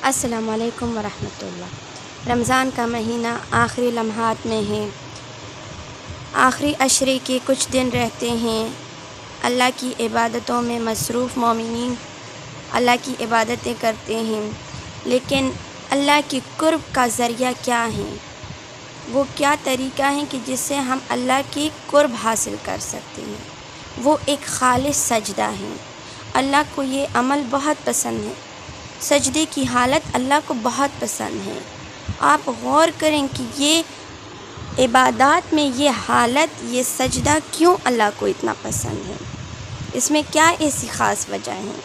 السلام علیکم ورحمۃ اللہ۔ رمضان کا مہینہ آخری لمحات میں ہے، آخری عشرے کے کچھ دن رہتے ہیں۔ اللہ کی عبادتوں میں مصروف مومنین اللہ کی عبادتیں کرتے ہیں، لیکن اللہ کی قرب کا ذریعہ کیا ہے؟ وہ کیا طریقہ ہے کہ جس سے ہم اللہ کی قرب حاصل کر سکتے ہیں؟ وہ ایک خالص سجدہ ہے۔ اللہ کو یہ عمل بہت پسند ہے، سجدے کی حالت اللہ کو بہت پسند ہے۔ آپ غور کریں کہ یہ عبادات میں یہ حالت، یہ سجدہ کیوں اللہ کو اتنا پسند ہے؟ اس میں کیا ایسی خاص وجہ ہے؟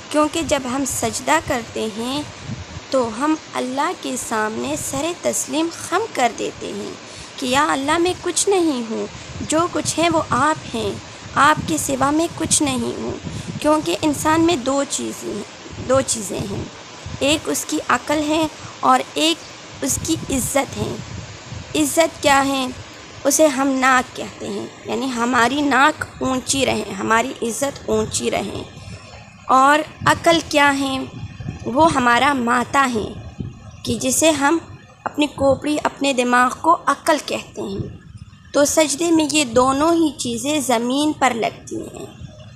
کیونکہ جب ہم سجدہ کرتے ہیں تو ہم اللہ کے سامنے سر تسلیم خم کر دیتے ہیں کہ یا اللہ میں کچھ نہیں ہوں، جو کچھ ہے وہ آپ ہیں، آپ کے سوا میں کچھ نہیں ہوں۔ کیونکہ انسان میں دو چیزیں ہیں، ایک اس کی عقل ہے اور ایک اس کی عزت ہے۔ عزت کیا ہے؟ اسے ہم ناک کہتے ہیں، یعنی ہماری ناک اونچی رہے، ہماری عزت اونچی رہے۔ اور عقل کیا ہے؟ وہ ہمارا ماتھا ہے کہ جسے ہم اپنی کھوپڑی، اپنے دماغ کو عقل کہتے ہیں۔ تو سجدے میں یہ دونوں ہی چیزیں زمین پر لگتی ہیں۔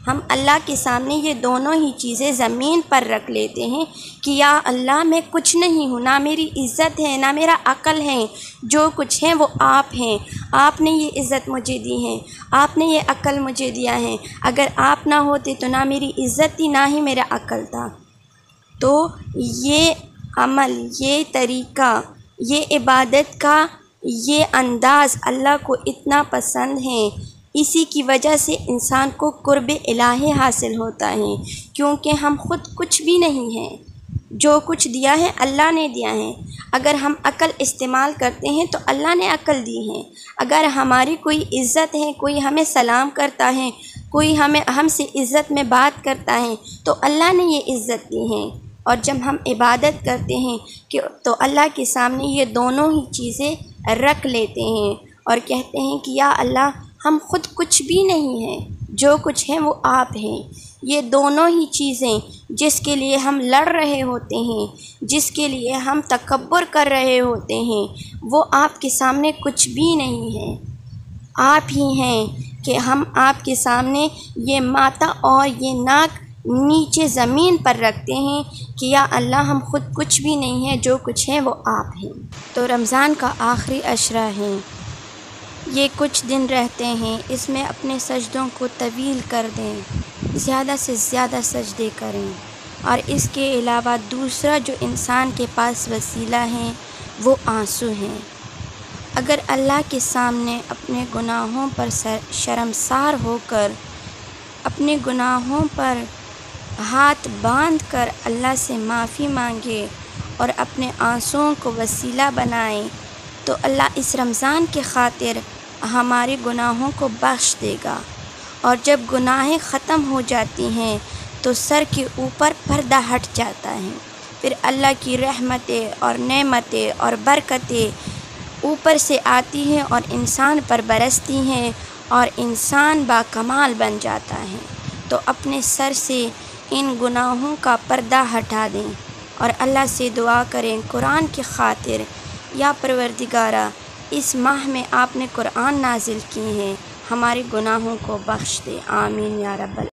ہم اللہ کے سامنے یہ دونوں ہی چیزیں زمین پر رکھ لیتے ہیں کہ یا اللہ میں کچھ نہیں ہوں، نہ میری عزت ہے، نہ میرا عقل ہے، جو کچھ ہے وہ آپ ہیں۔ آپ نے یہ عزت مجھے دی ہے، آپ نے یہ عقل مجھے دیا ہے۔ اگر آپ نہ ہوتے تو نہ میری عزت تھی، نہ ہی میرا عقل تھا۔ تو یہ عمل، یہ طریقہ، یہ عبادت کا یہ انداز اللہ کو اتنا پسند ہے، اسی کی وجہ سے انسان کو قرب الہی حاصل ہوتا ہے۔ کیونکہ ہم خود کچھ بھی نہیں ہیں، جو کچھ دیا ہے اللہ نے دیا ہے۔ اگر ہم عقل استعمال کرتے ہیں تو اللہ نے عقل دی ہے۔ اگر ہماری کوئی عزت ہے، کوئی ہمیں سلام کرتا ہے، کوئی ہم سے عزت میں بات کرتا ہے تو اللہ نے یہ عزت دی ہے۔ اور جب ہم عبادت کرتے ہیں تو اللہ کے سامنے یہ دونوں ہی چیزیں رکھ لیتے ہیں اور کہتے ہیں کہ یا اللہ ہم خود کچھ بھی نہیں ہیں، جو کچھ ہے وہ آپ ہیں۔ یہ دونوں ہی چیزیں جس کے لیے ہم لڑ رہے ہوتے ہیں، جس کے لیے ہم تکبر کر رہے ہوتے ہیں، وہ آپ کے سامنے کچھ بھی نہیں ہے۔ آپ ہی ہیں کہ ہم آپ کے سامنے یہ ماتھا اور یہ ناک نیچے زمین پر رکھتے ہیں کہ یا اللہ ہم خود کچھ بھی نہیں ہیں، جو کچھ ہے وہ آپ ہیں۔ تو رمضان کا آخری عشرہ ہے، یہ کچھ دن رہتے ہیں، اس میں اپنے سجدوں کو طویل کر دیں، زیادہ سے زیادہ سجدے کریں۔ اور اس کے علاوہ دوسرا جو انسان کے پاس وسیلہ ہے وہ آنسو ہیں۔ اگر اللہ کے سامنے اپنے گناہوں پر شرمسار ہو کر، اپنے گناہوں پر ہاتھ باندھ کر اللہ سے معافی مانگے اور اپنے آنسوؤں کو وسیلہ بنائیں تو اللہ اس رمضان کی خاطر ہمارے گناہوں کو بخش دے گا۔ اور جب گناہیں ختم ہو جاتی ہیں تو سر کے اوپر پردہ ہٹ جاتا ہے، پھر اللہ کی رحمتیں اور نعمتیں اور برکتیں اوپر سے آتی ہیں اور انسان پر برستی ہیں اور انسان باکمال بن جاتا ہے۔ تو اپنے سر سے ان گناہوں کا پردہ ہٹا دیں اور اللہ سے دعا کریں قرآن کی خاطر، یا پروردگارہ اس ماہ میں آپ نے قرآن نازل کی ہیں، ہمارے گناہوں کو بخش دے، آمین یا رب العالمین۔